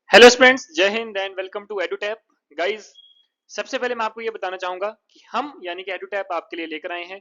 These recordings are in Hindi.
Hello students, Jai Hind and welcome to Edutap. Guys, सबसे पहले मैं आपको ये बताना चाहूंगा कि हम यानी कि एडुटैप आपके लिए लेकर आए हैं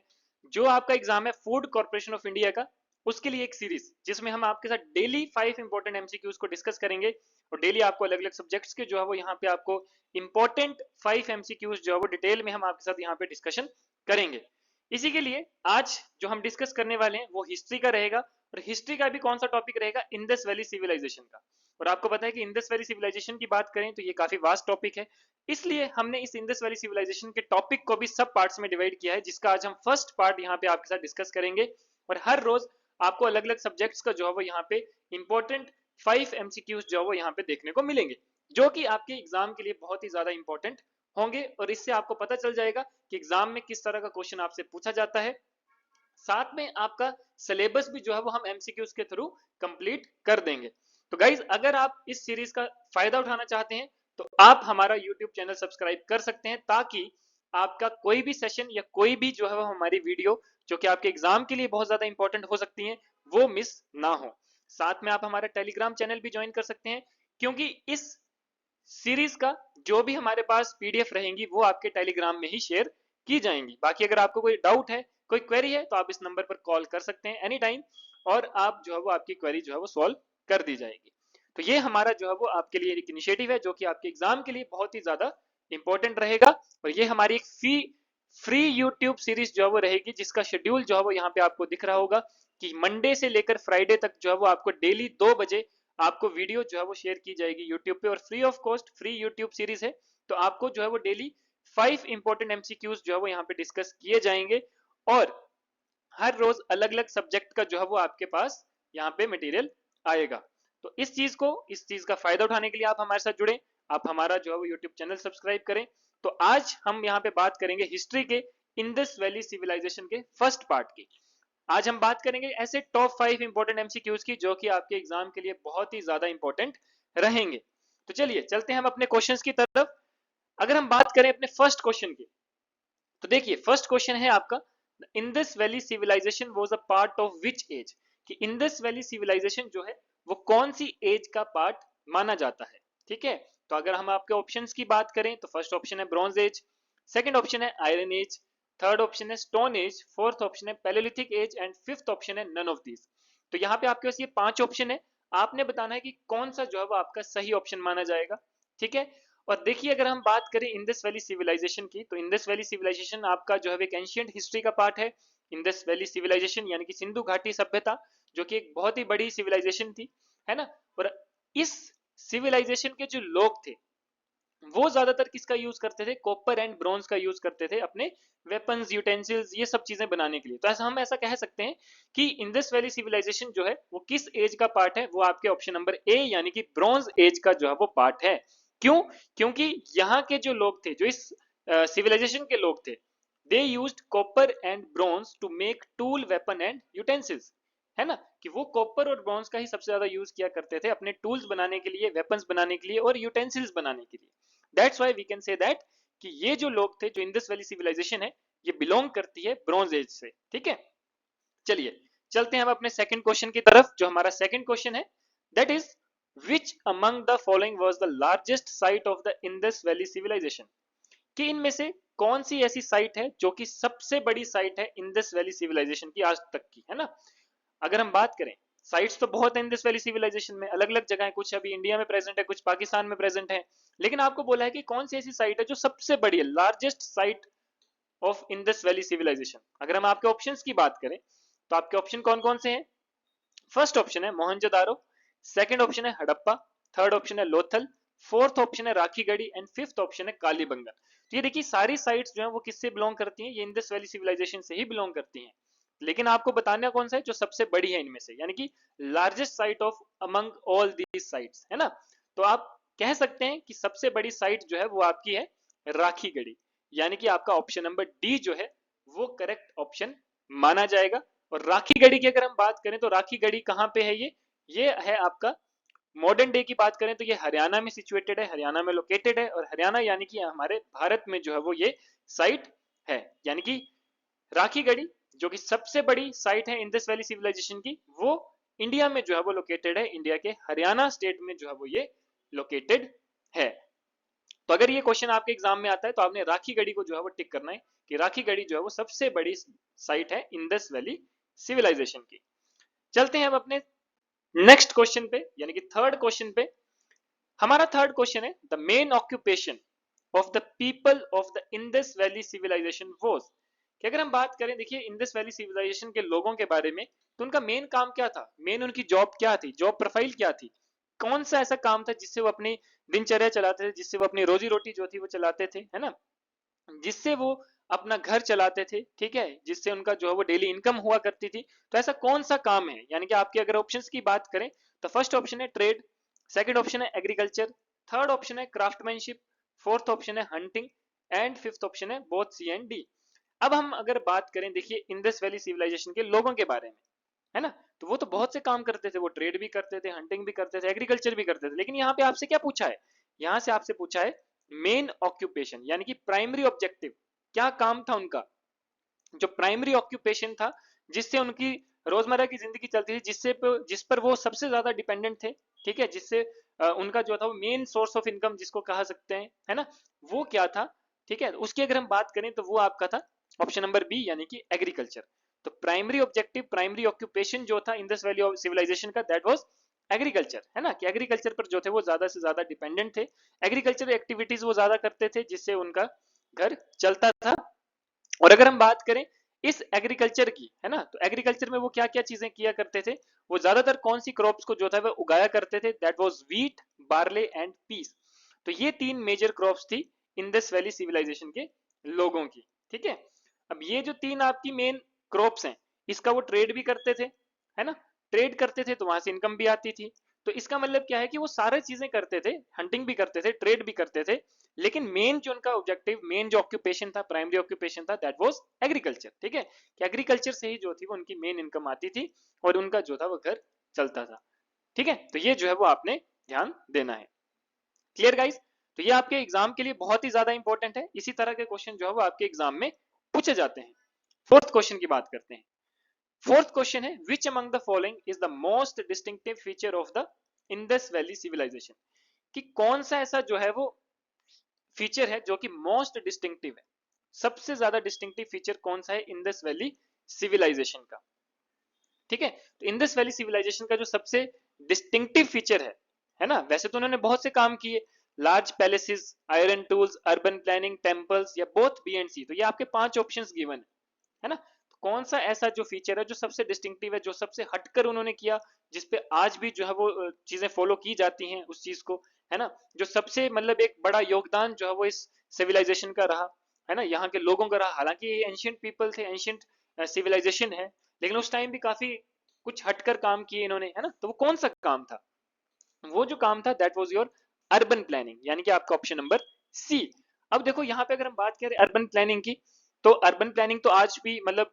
जो आपका एग्जाम है फूड कॉर्पोरेशन ऑफ इंडिया का, उसके लिए एक सीरीज जिसमें हम आपके साथ डेली 5 इंपॉर्टेंट एमसीक्यूज को डिस्कस करेंगे और डेली आपको अलग अलग सब्जेक्ट्स के जो है वो यहाँ पे आपको इंपॉर्टेंट 5 एमसीक्यूज जो है वो डिटेल में हम आपके साथ यहाँ पे डिस्कशन करेंगे। इसी के लिए आज जो हम डिस्कस करने वाले हैं वो हिस्ट्री का रहेगा और हिस्ट्री का भी कौन सा टॉपिक रहेगा, इंडस वैली सिविलाइजेशन का। और आपको पता है कि इंडस वैली सिविलाइजेशन की बात करें तो ये काफी वास्ट टॉपिक है, इसलिए हमने इस इंडस वैली सिविलाइजेशन के टॉपिक को भी सब पार्ट्स में डिवाइड किया है, जिसका आज हम फर्स्ट पार्ट यहाँ पे आपके साथ डिस्कस करेंगे। और हर रोज आपको अलग अलग सब्जेक्ट्स का जो है वो यहाँ पे इंपॉर्टेंट 5 एमसीक्यूज जो है वो यहाँ पे देखने को मिलेंगे, जो कि आपके एग्जाम के लिए बहुत ही ज्यादा इंपॉर्टेंट होंगे। और इससे आपको पता चल जाएगा कि एग्जाम में किस तरह का क्वेश्चन आपसे पूछा जाता है। साथ में आपका सिलेबस भी जो है वो हम एमसीक्यूज के थ्रू कंप्लीट कर देंगे। तो गाइज, अगर आप इस सीरीज का फायदा उठाना चाहते हैं तो आप हमारा यूट्यूब चैनल सब्सक्राइब कर सकते हैं, ताकि आपका कोई भी सेशन या कोई भी जो है वो हमारी वीडियो जो कि आपके एग्जाम के लिए बहुत ज्यादा इंपॉर्टेंट हो सकती है वो मिस ना हो। साथ में आप हमारा टेलीग्राम चैनल भी ज्वाइन कर सकते हैं, क्योंकि इस सीरीज का जो भी हमारे पास पीडीएफ रहेंगी वो आपके टेलीग्राम में ही शेयर की जाएंगी। बाकी अगर आपको कोई डाउट है, कोई क्वेरी है, तो आप इस नंबर पर कॉल कर सकते हैं एनी टाइम, और आप जो है वो आपकी क्वेरी जो है वो सॉल्व कर दी जाएगी। तो ये हमारा जो है वो आपके लिए एक इनिशिएटिव है जो कि आपके एग्जाम के लिए बहुत ही ज्यादा इंपॉर्टेंट रहेगा। और ये हमारी एक फ्री यूट्यूब सीरीज जो है वो रहेगी, जिसका शेड्यूल जो है वो यहाँ पे आपको दिख रहा होगा कि मंडे से लेकर फ्राइडे तक जो है वो आपको डेली 2 बजे आपको वीडियो जो है वो शेयर की जाएगी यूट्यूब पे, और free of cost free YouTube series है। तो आपको जो है वो डेली 5 इंपॉर्टेंट एमसीक्यूज जो है वो यहाँ पे डिस्कस किए जाएंगे, और हर रोज अलग अलग सब्जेक्ट का जो है वो आपके पास यहाँ पे मटेरियल आएगा। तो इस चीज का फायदा उठाने के लिए आप हमारे साथ जुड़े, आप हमारा जो है वो यूट्यूब चैनल सब्सक्राइब करें। तो आज हम यहाँ पे बात करेंगे हिस्ट्री के इंडस वैली सिविलाइजेशन के फर्स्ट पार्ट की। आज हम बात करेंगे ऐसे टॉप 5 इंपॉर्टेंट एमसीक्यूज की जो कि आपके एग्जाम के लिए बहुत ही ज्यादा इंपॉर्टेंट रहेंगे। तो चलिए चलते हैं हम अपने क्वेश्चंस की तरफ। अगर हम बात करें अपने फर्स्ट क्वेश्चन की, तो देखिए फर्स्ट क्वेश्चन है आपका, Indus valley civilization was a part of which age. कि इंडस वैली सिविलाइजेशन जो है वो कौन सी एज का पार्ट माना जाता है। ठीक है, तो अगर हम आपके ऑप्शंस की बात करें तो फर्स्ट ऑप्शन है ब्रॉन्ज एज, सेकंड ऑप्शन है आयरन एज, थर्ड ऑप्शन है स्टोन एज, फोर्थ ऑप्शन है palaeolithic age and fifth option है नन ऑफ दीज। तो यहाँ पे आपके पास ये 5 ऑप्शन है, आपने बताना है कि कौन सा जो है वो आपका सही ऑप्शन माना जाएगा। ठीक है, और देखिए अगर हम बात करें इंडस वैली सिविलाइजेशन की, तो इंडस वैली सिविलाइजेशन आपका जो है एक एंशियंट हिस्ट्री का पार्ट है। इंडस वैली सिविलाइजेशन यानी कि सिंधु घाटी सभ्यता, जो कि एक बहुत ही बड़ी सिविलाइजेशन थी, है ना। और इस सिविलाइजेशन के जो लोग थे वो ज्यादातर किसका यूज करते थे, कॉपर एंड ब्रॉन्ज का यूज करते थे अपने वेपन्स यूटेंसिल्स ये सब चीजें बनाने के लिए। तो ऐसा हम ऐसा कह सकते हैं कि इंडस वैली सिविलाइजेशन जो है वो किस एज का पार्ट है, वो आपके ऑप्शन नंबर ए यानी कि ब्रॉन्ज एज का जो है वो पार्ट है। क्यों? क्योंकि यहाँ के जो लोग थे, जो इस सिविलाइजेशन के लोग थे, they used copper and bronze to make tool weapon and utensils, है ना। कि वो कॉपर और ब्रॉन्ज का ही सबसे ज्यादा यूज किया करते थे अपने टूल्स बनाने के लिए, वेपन्स बनाने के लिए और यूटेंसिल्स बनाने के लिए। That's why we can say that कि ये जो लोग थे, जो इंडस वैली सिविलाइजेशन है, ये बिलोंग करती है ब्रॉन्ज एज से। ठीक है, चलिए चलते हैं हम अपने सेकंड क्वेश्चन की तरफ। जो हमारा सेकंड क्वेश्चन है, that is which among the following was the largest site of the Indus valley civilization. कि इनमें से कौन सी ऐसी साइट है जो कि सबसे बड़ी साइट है इंडस वैली सिविलाइजेशन की आज तक की, है ना। अगर हम बात करें, साइट्स तो बहुत है इंडस वैली सिविलाइजेशन में, अलग अलग जगह है, कुछ अभी इंडिया में प्रेजेंट है, कुछ पाकिस्तान में प्रेजेंट है, लेकिन आपको बोला है कि कौन सी ऐसी साइट है जो सबसे बड़ी है, largest site of Indus valley civilization. अगर हम आपके ऑप्शंस की बात करें तो आपके ऑप्शन कौन कौन से हैं। फर्स्ट ऑप्शन है मोहनजोदारो, सेकंड ऑप्शन है हड़प्पा, थर्ड ऑप्शन है लोथल, फोर्थ ऑप्शन है राखीगढ़ी एंड फिफ्थ ऑप्शन है कालीबंगा। तो ये देखिए सारी साइट्स जो है वो किससे बिलोंग करती हैं, ये इंडस वैली सिविलाइजेशन से ही बिलोंग करती हैं। लेकिन आपको बताना कौन सा है जो सबसे बड़ी है इनमें से, यानी कि largest site of among all these sites, है ना। तो आप कह सकते हैं कि सबसे बड़ी साइट जो है वो आपकी है राखीगढ़ी, यानी कि आपका ऑप्शन नंबर डी जो है वो करेक्ट ऑप्शन माना जाएगा। और राखीगढ़ी की अगर हम बात करें तो राखीगढ़ी कहाँ पे है, ये है आपका मॉडर्न डे की बात करें तो ये हरियाणा में सिचुएटेड है, हरियाणा में लोकेटेड है, और हरियाणा यानी कि हमारे भारत में जो है वो ये साइट है। यानी कि राखीगढ़ी जो कि सबसे बड़ी साइट है इंडस वैली सिविलाइजेशन की, वो इंडिया में जो है वो लोकेटेड है, इंडिया के हरियाणा स्टेट में जो है वो ये लोकेटेड है। तो अगर ये क्वेश्चन आपके एग्जाम में आता है तो आपने राखी गढ़ी को जो है वो टिक करना है कि राखी गढ़ी जो है वो सबसे बड़ी साइट है इंडस वैली सिविलाइजेशन की। चलते हैं अब अपने नेक्स्ट क्वेश्चन पे, यानी कि थर्ड क्वेश्चन पे। हमारा थर्ड क्वेश्चन है the main occupation of the people of the Indus valley civilization was, कि अगर हम बात करें, देखिए इंडस वैली सिविलाइजेशन के लोगों के बारे में, तो उनका मेन काम क्या था, मेन उनकी जॉब क्या थी, जॉब प्रोफाइल क्या थी, कौन सा ऐसा काम था जिससे वो अपनी दिनचर्या चलाते थे, जिससे वो अपनी रोजी रोटी जो थी वो चलाते थे, है ना, जिससे वो अपना घर चलाते थे, ठीक है, जिससे उनका जो है वो डेली इनकम हुआ करती थी। तो ऐसा कौन सा काम है, यानी कि आपके अगर ऑप्शंस की बात करें तो फर्स्ट ऑप्शन है ट्रेड, सेकंड ऑप्शन है एग्रीकल्चर, थर्ड ऑप्शन है क्राफ्टमैनशिप, फोर्थ ऑप्शन है हंटिंग एंड फिफ्थ ऑप्शन है बोथ सी एंड डी। अब हम अगर बात करें, देखिए इंडस वैली सिविलाइजेशन के लोगों के बारे में, है ना, तो वो तो बहुत से काम करते थे, वो ट्रेड भी करते थे, हंटिंग भी करते थे, एग्रीकल्चर भी करते थे, लेकिन यहाँ पे आपसे क्या पूछा है, यहाँ से आपसे पूछा है मेन ऑक्यूपेशन, यानी कि प्राइमरी ऑब्जेक्टिव, क्या काम था उनका, जो प्राइमरी ऑक्यूपेशन था, जिससे उनकी रोजमर्रा की जिंदगी चलती थी, जिस पर वो सबसे ज्यादा डिपेंडेंट थे, ठीक है, जिससे उनका जो था वो मेन सोर्स ऑफ इनकम जिसको कहा सकते हैं, है ना, वो क्या था, ठीक है, उसकी अगर हम बात करें तो वो आपका था ऑप्शन नंबर बी, यानी कि एग्रीकल्चर। तो प्राइमरी ऑब्जेक्टिव, प्राइमरी ऑक्यूपेशन जो था इंडस वैली सिविलाइजेशन का, दैट वाज एग्रीकल्चर, है ना, कि एग्रीकल्चर पर जो थे वो ज्यादा से ज्यादा डिपेंडेंट थे, एग्रीकल्चर एक्टिविटीज वो ज्यादा करते थे, जिससे उनका घर चलता था। और अगर हम बात करें इस एग्रीकल्चर की, है ना, तो एग्रीकल्चर में वो क्या क्या चीजें किया करते थे, वो ज्यादातर कौन सी क्रॉप्स को जो था वो उगाया करते थे, that was wheat, barley and peas. तो ये तीन मेजर क्रॉप्स थी इंडस वैली सिविलाइजेशन के लोगों की, ठीक है। अब ये जो तीन आपकी मेन क्रॉप्स हैं, इसका वो ट्रेड भी करते थे, है ना, ट्रेड करते थे तो वहां से इनकम भी आती थी। तो इसका मतलब क्या है कि वो सारे चीजें करते थे, हंटिंग भी करते थे, ट्रेड भी करते थे, लेकिन मेन जो उनका ऑब्जेक्टिव, मेन जो ऑक्यूपेशन था, प्राइमरी ऑक्यूपेशन था, दैट वाज एग्रीकल्चर, ठीक है, कि एग्रीकल्चर से ही जो थी वो उनकी मेन इनकम आती थी और उनका जो था वो घर चलता था, ठीक है। तो ये जो है वो आपने ध्यान देना है। Clear guys? तो ये आपके एग्जाम के लिए बहुत ही ज्यादा इंपॉर्टेंट है, इसी तरह के क्वेश्चन जो है वो आपके एग्जाम में पूछे जाते हैं। फोर्थ क्वेश्चन की बात करते हैं। फोर्थ क्वेश्चन है which among the following is the most distinctive feature of the Indus valley civilization, कि कौन सा ऐसा जो है वो फीचर है जो कि मोस्ट डिस्टिंक्टिव है, सबसे ज्यादा डिस्टिंक्टिव फीचर कौन सा है इंडस वैली सिविलाइजेशन का, ठीक है। तो इंडस वैली सिविलाइजेशन का जो सबसे डिस्टिंक्टिव फीचर है ना, वैसे तो उन्होंने बहुत से काम किए, large palaces, iron tools, urban planning, temples या बोथ बी एंड सी, तो ये आपके पांच ऑप्शंस गिवन है ना। तो कौन सा ऐसा जो फीचर है जो सबसे डिस्टिंक्टिव है, जो सबसे हटकर उन्होंने किया, जिसपे आज भी जो है वो चीजें फॉलो की जाती हैं उस चीज को, है ना, जो सबसे मतलब एक बड़ा योगदान जो है वो इस सिविलाइजेशन का रहा, है ना, यहाँ के लोगों का रहा, हालांकि ये एंशियंट पीपल थे, एंशियंट सिविलाइजेशन है, लेकिन उस टाइम भी काफी कुछ हटकर काम किए इन्होंने, है ना, तो वो कौन सा काम था, वो जो काम था that was your urban planning, यानी कि आपका ऑप्शन नंबर सी। अब देखो यहाँ पे अगर हम बात करें अर्बन प्लानिंग की, तो अर्बन प्लानिंग तो आज भी मतलब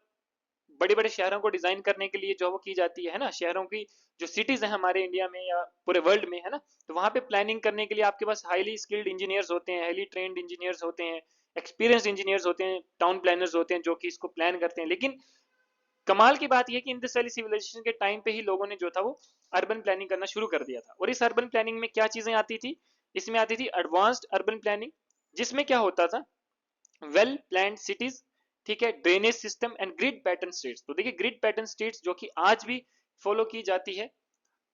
बड़े बड़े शहरों को डिजाइन करने के लिए जो वो की जाती है ना, शहरों की जो सिटीज है हमारे इंडिया में या पूरे वर्ल्ड में, है ना, तो वहां पे प्लानिंग करने के लिए आपके पास हाईली स्किल्ड इंजीनियर्स होते हैं, हाईली ट्रेंड इंजीनियर्स होते हैं, एक्सपीरियंस्ड इंजीनियर्स होते हैं, टाउन प्लानर्स होते हैं जो कि इसको प्लान करते हैं। लेकिन कमाल की बात यह कि इंडस वैली सिविलाइजेशन के टाइम पे ही लोगों ने जो था वो अर्बन प्लानिंग करना शुरू कर दिया था। और इस अर्बन प्लानिंग में क्या चीजें आती थी, इसमें आती थी एडवांस्ड अर्बन प्लानिंग, जिसमें क्या होता था, वेल प्लान्ड सिटीज, ठीक है, drainage system and grid pattern streets. तो देखिए ग्रिड पैटर्न स्ट्रीट्स जो कि आज भी फॉलो की जाती है,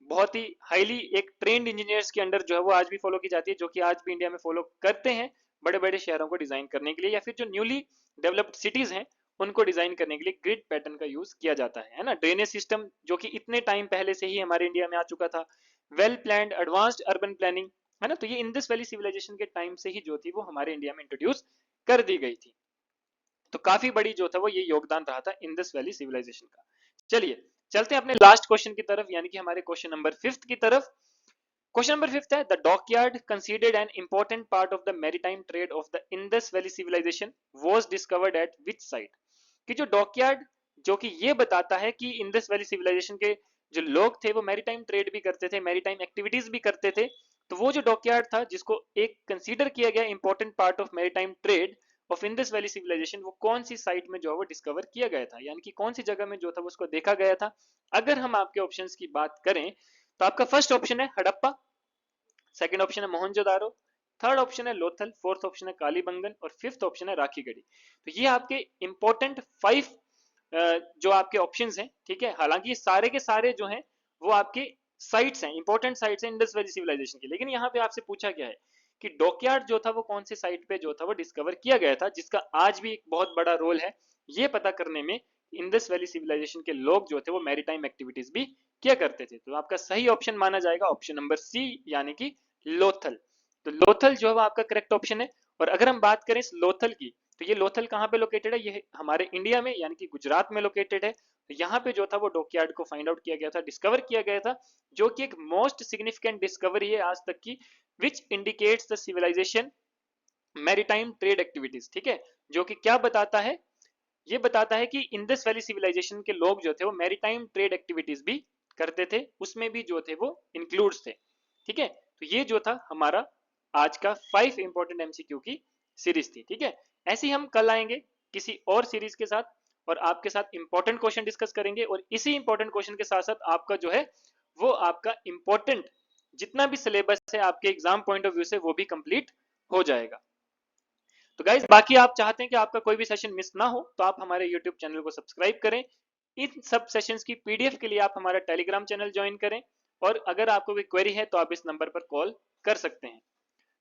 बहुत ही हाईली एक ट्रेंड इंजीनियर्स के अंडर जो है वो आज भी फॉलो की जाती है, जो कि आज भी इंडिया में फॉलो करते हैं बड़े बड़े शहरों को डिजाइन करने के लिए, या फिर जो न्यूली डेवलप्ड सिटीज हैं उनको डिजाइन करने के लिए ग्रिड पैटर्न का यूज किया जाता है ना। ड्रेनेज सिस्टम जो कि इतने टाइम पहले से ही हमारे इंडिया में आ चुका था, well planned advanced urban planning, है ना, तो ये इंडस वैली सिविलाइजेशन के टाइम से ही जो थी वो हमारे इंडिया में इंट्रोड्यूस कर दी गई थी। तो काफी बड़ी जो था वो ये योगदान रहा था इंडस वैली सिविलाइजेशन का। चलिए चलते हैं अपने लास्ट क्वेश्चन की तरफ, यानी कि हमारे क्वेश्चन नंबर फिफ्थ की तरफ। क्वेश्चन नंबर फिफ्थ है the dockyard considered an important part of the maritime trade of the Indus valley civilization was discovered at which site, कि जो डॉकयार्ड जो कि ये बताता है कि इंडस वैली सिविलाइजेशन के जो लोग थे वो मैरीटाइम ट्रेड भी करते थे, मैरीटाइम एक्टिविटीज भी करते थे, तो वो जो डॉकयार्ड था जिसको एक कंसीडर किया गया important part of maritime trade of Indus valley civilization, वो कौन सी साइट में जो है वो डिस्कवर किया गया था, यानी कि कौन सी जगह में जो था वो उसको देखा गया था। अगर हम आपके ऑप्शंस की बात करें तो आपका फर्स्ट ऑप्शन है हड़प्पा, सेकंड ऑप्शन है मोहनजोदारो, थर्ड ऑप्शन है लोथल, फोर्थ ऑप्शन है कालीबंगन और फिफ्थ ऑप्शन है राखीगढ़ी। तो ये आपके इंपॉर्टेंट 5 जो आपके ऑप्शंस हैं, ठीक है। हालांकि ये सारे के सारे जो हैं वो आपके साइट्स हैं, इंपॉर्टेंट साइट्स हैं इंडस वैली सिविलाइजेशन की। लेकिन यहाँ पे आपसे पूछा गया है कि डॉकयार्ड जो था वो कौन से साइट पे जो था वो डिस्कवर किया गया था, जिसका आज भी एक बहुत बड़ा रोल है ये पता करने में इंडस वैली सिविलाइजेशन के लोग जो थे वो मैरीटाइम एक्टिविटीज भी किया करते थे। तो आपका सही ऑप्शन माना जाएगा ऑप्शन नंबर सी, यानी कि लोथल। तो लोथल जो है वो आपका करेक्ट ऑप्शन है। और अगर हम बात करें इस लोथल की, तो ये लोथल कहाँ पे लोकेटेड है, ये हमारे इंडिया में यानी कि गुजरात में लोकेटेड है। तो यहाँ पे जो था वो डॉकयार्ड को फाइंड आउट किया गया था, डिस्कवर किया गया था, जो कि एक मोस्ट सिग्निफिकेंट डिस्कवरी है आज तक की, which indicates the civilization maritime trade activities, ठीक है। जो कि क्या बताता है, ये बताता है कि इंडस वैली सिविलाइजेशन के लोग जो थे वो मैरीटाइम ट्रेड एक्टिविटीज भी करते थे, उसमें भी जो थे वो इंक्लूड्स थे, ठीक है। तो ये जो था हमारा आज का 5 इंपॉर्टेंट एमसीक्यू की सीरीज थी, ठीक है। ऐसे ही हम कल आएंगे किसी और सीरीज के साथ और आपके साथ इंपॉर्टेंट क्वेश्चन डिस्कस करेंगे, और इसी इंपॉर्टेंट क्वेश्चन के साथ साथ आपका जो है वो आपका इंपॉर्टेंट जितना भी सिलेबस है आपके एग्जाम पॉइंट ऑफ व्यू से वो भी कंप्लीट हो जाएगा। तो गाइज बाकी आप चाहते हैं कि आपका कोई भी सेशन मिस ना हो तो आप हमारे यूट्यूब चैनल को सब्सक्राइब करें। इन सब सेशंस की पीडीएफ के लिए आप हमारा टेलीग्राम चैनल ज्वाइन करें, और अगर आपको कोई क्वेरी है तो आप इस नंबर पर कॉल कर सकते हैं।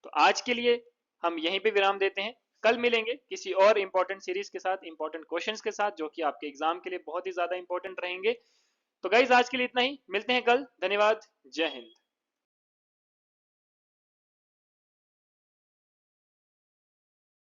तो आज के लिए हम यहीं पे विराम देते हैं, कल मिलेंगे किसी और इंपॉर्टेंट सीरीज के साथ, इंपॉर्टेंट क्वेश्चंस के साथ, जो कि आपके एग्जाम के लिए बहुत ही ज्यादा इंपॉर्टेंट रहेंगे। तो गाइज आज के लिए इतना ही, मिलते हैं कल, धन्यवाद, जय हिंद।